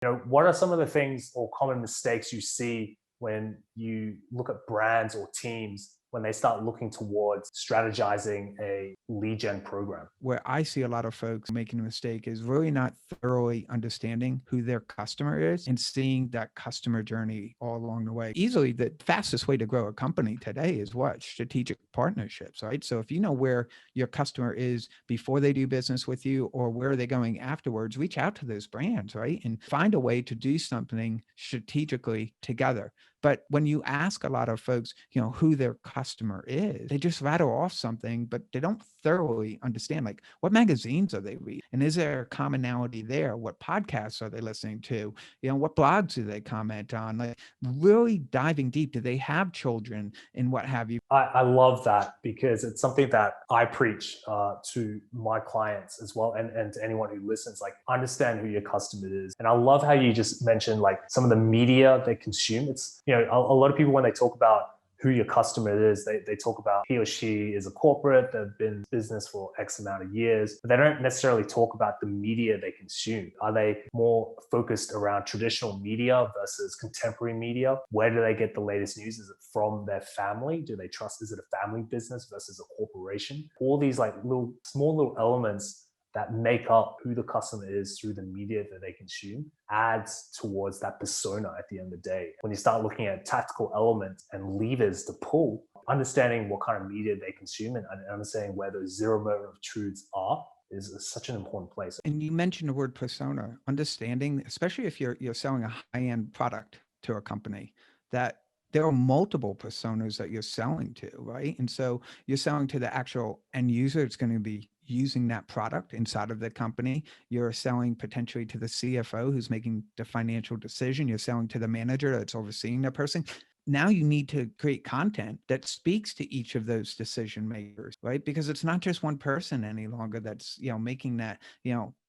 What are some of the things or common mistakes you see when you look at brands or teams when they start looking towards strategizing a lead gen program? Where I see a lot of folks making a mistake is really not thoroughly understanding who their customer is and seeing that customer journey all along the way. Easily, the fastest way to grow a company today is what? Strategic partnerships, right? So if you know where your customer is before they do business with you or where are they going afterwards, reach out to those brands, right? And find a way to do something strategically together. But when you ask a lot of folks, who their customer is, they just rattle off something, but they don't thoroughly understand like what magazines are they reading? And is there a commonality there? What podcasts are they listening to? What blogs do they comment on? Like really diving deep. Do they have children and what have you? I love that because it's something that I preach to my clients as well, and to anyone who listens. Like, understand who your customer is. And I love how you just mentioned like some of the media they consume. It's, a lot of people, when they talk about who your customer is, they talk about he or she is a corporate, they've been in business for X amount of years, but they don't necessarily talk about the media they consume. Are they more focused around traditional media versus contemporary media? Where do they get the latest news? Is it from their family? Do they trust, is it a family business versus a corporation? All these like small little elements that make up who the customer is through the media that they consume adds towards that persona at the end of the day. When you start looking at tactical elements and levers to pull, understanding what kind of media they consume and understanding where those zero moment of truths are is such an important place. And you mentioned the word persona, understanding, especially if you're selling a high-end product to a company, that there are multiple personas that you're selling to, right? And so you're selling to the actual end user. It's going to be using that product inside of the company. You're selling potentially to the CFO who's making the financial decision. You're selling to the manager that's overseeing the person. Now you need to create content that speaks to each of those decision makers, right? Because it's not just one person any longer that's, making that,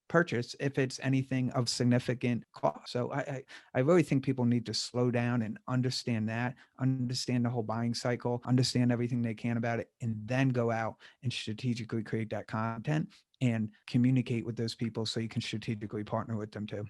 purchase if it's anything of significant cost. So I really think people need to slow down and understand the whole buying cycle, understand everything they can about it, and then go out and strategically create that content and communicate with those people so you can strategically partner with them too.